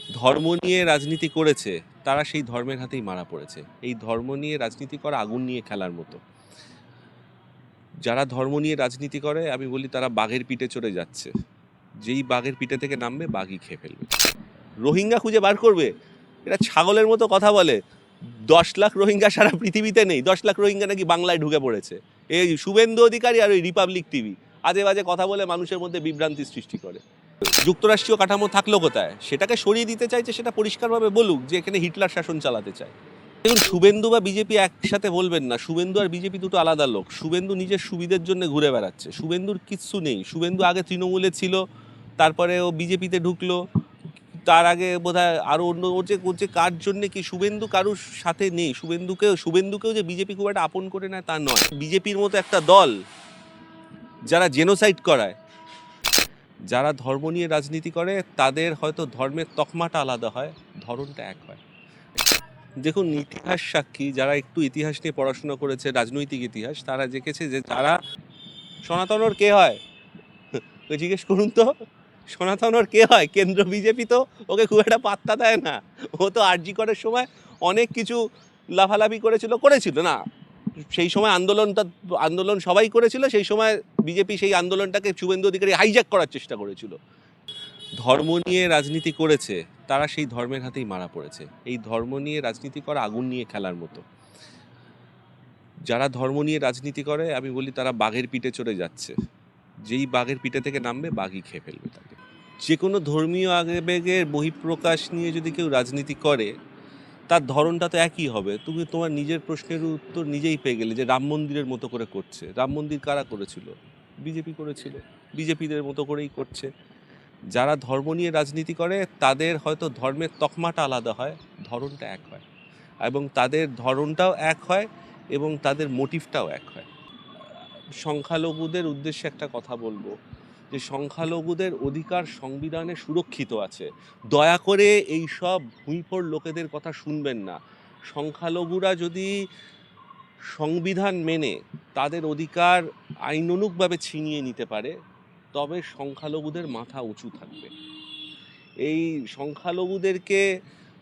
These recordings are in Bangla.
ধর্ম নিয়ে রাজনীতি করেছে, তারা সেই ধর্মের হাতেই মারা পড়েছে। এই ধর্ম নিয়ে রাজনীতি করা আগুন নিয়ে খেলার মতো। যারা ধর্ম নিয়ে রাজনীতি করে আমি বলি তারা বাঘের পিঠে চড়ে যাচ্ছে। যেই বাঘের পিঠে থেকে নামবে বাঘই খেয়ে ফেলবে। রোহিঙ্গা খুঁজে বার করবে, এটা ছাগলের মতো কথা বলে। 10 লাখ রোহিঙ্গা সারা পৃথিবীতে নেই, 10 লাখ রোহিঙ্গা নাকি বাংলায় ঢুকে পড়েছে। এই শুভেন্দু অধিকারী আর ওই রিপাবলিক টিভি আজে বাজে কথা বলে মানুষের মধ্যে বিভ্রান্তি সৃষ্টি করে। যুক্তরাষ্ট্রীয় কাঠামো থাকলো কোথায়, সেটাকে সরিয়ে দিতে চাইছে, সেটা পরিষ্কারভাবে বলুক যে এখানে হিটলার শাসন চালাতে চায়। দেখুন, শুভেন্দু বা বিজেপি একসাথে বলবেন না। শুভেন্দু আর বিজেপি দুটো আলাদা লোক। শুভেন্দু নিজের সুবিধের জন্য ঘুরে বেড়াচ্ছে, শুভেন্দুর কিচ্ছু নেই। শুভেন্দু আগে তৃণমূলে ছিল, তারপরে ও বিজেপিতে ঢুকলো, তার আগে বোধহয় আরো অন্য ওর যে কার জন্য কি শুভেন্দু কারুর সাথে নেই। শুভেন্দুকেও যে বিজেপি খুব একটা আপন করে নেয় তা নয়। বিজেপির মতো একটা দল যারা জেনোসাইড করায়, যারা ধর্ম নিয়ে রাজনীতি করে, তাদের হয়তো ধর্মের তকমাটা আলাদা হয়, ধরনটা এক হয়। দেখুন, ইতিহাস সাক্ষী, যারা একটু ইতিহাস নিয়ে পড়াশোনা করেছে, রাজনৈতিক ইতিহাস, তারা দেখেছে যে যারা সনাতনর কে হয়, ওকে জিজ্ঞেস করুন তো, সনাতনর কে হয়? কেন্দ্র বিজেপি তো ওকে খুব একটা পাত্তা দেয় না। ও তো আরজি করার সময় অনেক কিছু লাফালাফি করেছিল না, সেই সময় আন্দোলন সবাই করেছিল। সেই সময় বিজেপি সেই আন্দোলনটাকে শুভেন্দু অধিকারী হাইজ্যাক করার চেষ্টা করেছিল। ধর্ম নিয়ে রাজনীতি করেছে, তারা সেই ধর্মের হাতেই মারা পড়েছে। এই ধর্ম নিয়ে রাজনীতি করা আগুন নিয়ে খেলার মতো। যারা ধর্ম নিয়ে রাজনীতি করে আমি বলি তারা বাঘের পিঠে চড়ে যাচ্ছে। যেই বাঘের পিঠে থেকে নামবে বাঘই খেয়ে ফেলবে তাকে। যে কোনো ধর্মীয় আবেগের বহিঃপ্রকাশ নিয়ে যদি কেউ রাজনীতি করে, তার ধরনটা তো একই হবে। তুমি তোমার নিজের প্রশ্নের উত্তর নিজেই পেয়ে গেলে, যে রাম মন্দিরের মতো করে করছে। রাম মন্দির কারা করেছিল? বিজেপি করেছিল, বিজেপিদের মতো করেই করছে। যারা ধর্ম নিয়ে রাজনীতি করে তাদের হয়তো ধর্মের তকমাটা আলাদা হয়, ধরনটা এক হয়, এবং তাদের ধরনটাও এক হয়, এবং তাদের মোটিভটাও এক হয়। সংখ্যালঘুদের উদ্দেশ্যে একটা কথা বলবো, যে সংখ্যালঘুদের অধিকার সংবিধানে সুরক্ষিত আছে। দয়া করে এই সব ভুঁইফোড় লোকেদের কথা শুনবেন না। সংখ্যালঘুরা যদি সংবিধান মেনে তাদের অধিকার আইনানুগভাবে ছিনিয়ে নিতে পারে, তবে সংখ্যালঘুদের মাথা উঁচু থাকবে। এই সংখ্যালঘুদেরকে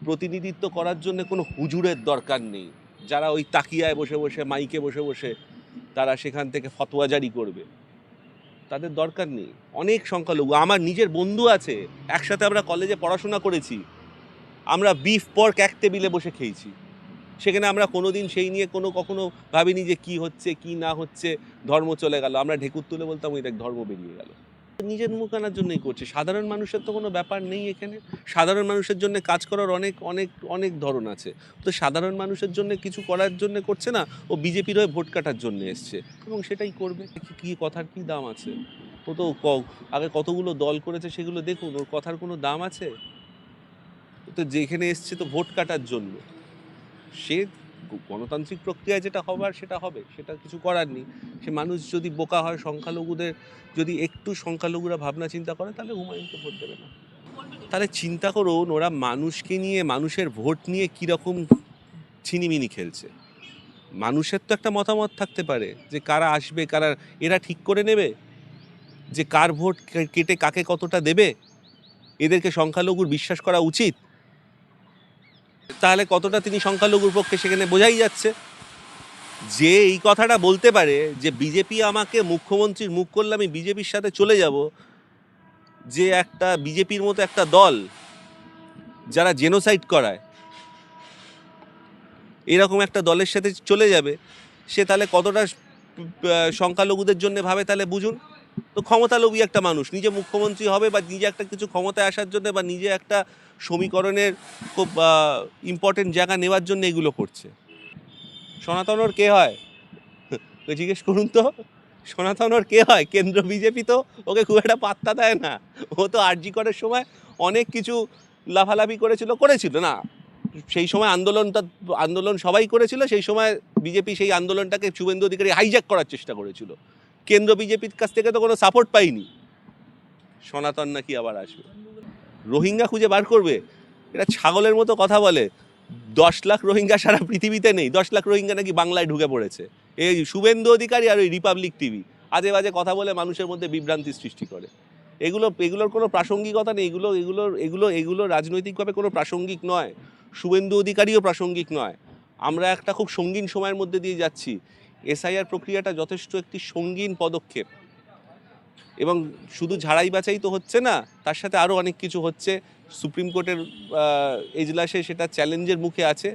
প্রতিনিধিত্ব করার জন্য কোনো হুজুরের দরকার নেই, যারা ওই তাকিয়ায় বসে বসে, মাইকে বসে বসে তারা সেখান থেকে ফতোয়া জারি করবে। তাদের দরকার নেই। অনেক সংখ্যালঘু, আমার নিজের বন্ধু আছে, একসাথে আমরা কলেজে পড়াশোনা করেছি, আমরা বিফ পর্ক এক টেবিলে বসে খেয়েছি। সেখানে আমরা কোনোদিন সেই নিয়ে কখনো ভাবিনি যে কি হচ্ছে কি না হচ্ছে। ধর্ম চলে গেল, আমরা ঢেকুর তুলে বলতাম ওই দেখ ধর্ম বেরিয়ে গেল। নিজের মুখ আনার জন্যই করছে। সাধারণ মানুষের তো কোনো ব্যাপার নেই এখানে। সাধারণ মানুষের জন্য কাজ করার অনেক অনেক অনেক ধরন আছে। তো সাধারণ মানুষের জন্য কিছু করার জন্য করছে না, ও বিজেপির হয়ে ভোট কাটার জন্য এসছে, এবং সেটাই করবে। কি কথার কি দাম আছে? ও তো আগে কতগুলো দল করেছে, সেগুলো দেখুন, ওর কথার কোনো দাম আছে? ও তো যেখানে এসছে তো ভোট কাটার জন্য। সে গণতান্ত্রিক প্রক্রিয়া যেটা হবার সেটা হবে, সেটা কিছু করার নেই। সে মানুষ যদি বোকা হয়, সংখ্যালঘুদের যদি একটু সংখ্যালঘুরা ভাবনা চিন্তা করে, তাহলে হুমায়ুনকে ভোট দেবে না। তাহলে চিন্তা করুন, ওরা মানুষকে নিয়ে, মানুষের ভোট নিয়ে কীরকম ছিনিমিনি খেলছে। মানুষের তো একটা মতামত থাকতে পারে যে কারা আসবে, কারা, এরা ঠিক করে নেবে যে কার ভোট কেটে কাকে কতটা দেবে। এদেরকে সংখ্যালঘুর বিশ্বাস করা উচিত। তাহলে কতটা তিনি সংখ্যালঘুর পক্ষে, সেখানে বোঝাই যাচ্ছে। যে এই কথাটা বলতে পারে যে বিজেপি আমাকে মুখ্যমন্ত্রীর মুখ করলে আমি বিজেপির সাথে চলে যাব, যে একটা বিজেপির মতো একটা দল যারা জেনোসাইড করায়, এরকম একটা দলের সাথে চলে যাবে, সে তাহলে কতটা সংখ্যালঘুদের জন্য ভাবে, তাহলে বুঝুন। তো ক্ষমতালোভী একটা মানুষ নিজে মুখ্যমন্ত্রী হবে, বা নিজে একটা কিছু ক্ষমতায় আসার জন্য, বা নিজে একটা সমীকরণের খুব ইম্পর্টেন্ট জায়গা নেওয়ার জন্য এগুলো করছে। সনাতনর কে হয়? ওকে জিজ্ঞেস করুন তো, সনাতনর কে হয়? কেন্দ্র বিজেপি তো ওকে খুব একটা পাত্তা দেয় না। ও তো আরজি করার সময় অনেক কিছু লাফালাফি করেছিল না, সেই সময় আন্দোলন সবাই করেছিল। সেই সময় বিজেপি সেই আন্দোলনটাকে শুভেন্দু অধিকারী হাইজ্যাক করার চেষ্টা করেছিল। কেন্দ্র বিজেপির কাছ থেকে তো কোনো সাপোর্ট পাইনি। সনাতন নাকি আবার আসবে, রোহিঙ্গা খুঁজে বার করবে, এটা ছাগলের মতো কথা বলে। 10 লাখ রোহিঙ্গা সারা পৃথিবীতে নেই, 10 লাখ রোহিঙ্গা নাকি বাংলায় ঢুকে পড়েছে। এই শুভেন্দু অধিকারী আর ওই রিপাবলিক টিভি আজে বাজে কথা বলে মানুষের মধ্যে বিভ্রান্তি সৃষ্টি করে। এগুলোর কোনো প্রাসঙ্গিকতা নেই। এগুলো রাজনৈতিকভাবে কোনো প্রাসঙ্গিক নয়। শুভেন্দু অধিকারীও প্রাসঙ্গিক নয়। আমরা একটা খুব সঙ্গীন সময়ের মধ্যে দিয়ে যাচ্ছি। এসআইআর প্রক্রিয়াটা যথেষ্ট একটি সঙ্গীন পদক্ষেপ, এবং শুধু ঝাড়াই বাছাই তো হচ্ছে না, তার সাথে আরও অনেক কিছু হচ্ছে। সুপ্রিম কোর্টের এজলাসে সেটা চ্যালেঞ্জের মুখে আছে।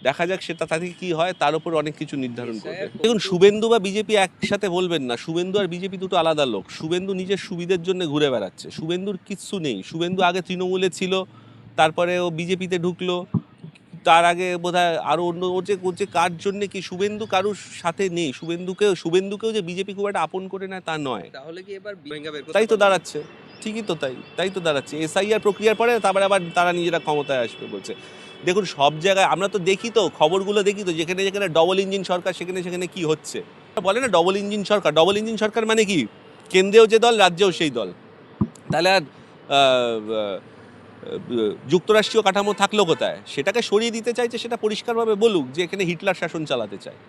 দেখা যাক সেটা তাতে কি হয়, তার উপর অনেক কিছু নির্ধারণ করবে। দেখুন, শুভেন্দু বা বিজেপি একসাথে বলবেন না। শুভেন্দু আর বিজেপি দুটো আলাদা লোক। শুভেন্দু নিজের সুবিধের জন্য ঘুরে বেড়াচ্ছে। শুভেন্দুর কিচ্ছু নেই। শুভেন্দু আগে তৃণমূলে ছিল, তারপরে ও বিজেপিতে ঢুকলো, তার আগে বোধহয় আরো অন্য ওর যে কার জন্য কি, শুভেন্দু কারুর সাথে নেই। শুভেন্দুকেও যে বিজেপি খুব একটা আপন করে নেয় তা নয়। তাহলে কি এবার ভেঙ্গা বের করতে তাই তো পারবে? দাঁড়াচ্ছে, ঠিকই তো তাই তো দাঁড়াচ্ছে। এসআইআর প্রক্রিয়ার পরে তারপরে আবার তারা নিজেরা ক্ষমতায় আসবে বলছে। দেখুন, সব জায়গায় আমরা তো দেখি তো, খবরগুলো দেখি তো, যেখানে যেখানে ডবল ইঞ্জিন সরকার সেখানে সেখানে কি হচ্ছে। বলে না ডবল ইঞ্জিন সরকার, ডবল ইঞ্জিন সরকার মানে কি, কেন্দ্রেও যে দল রাজ্যেও সেই দল। তাহলে আর যুক্তরাষ্ট্রীয় কাঠামো থাকলো কোথায়? সেটাকে সরিয়ে দিতে চাইছে, সেটা পরিষ্কারভাবে বলুক যে এখানে হিটলার শাসন চালাতে চায়।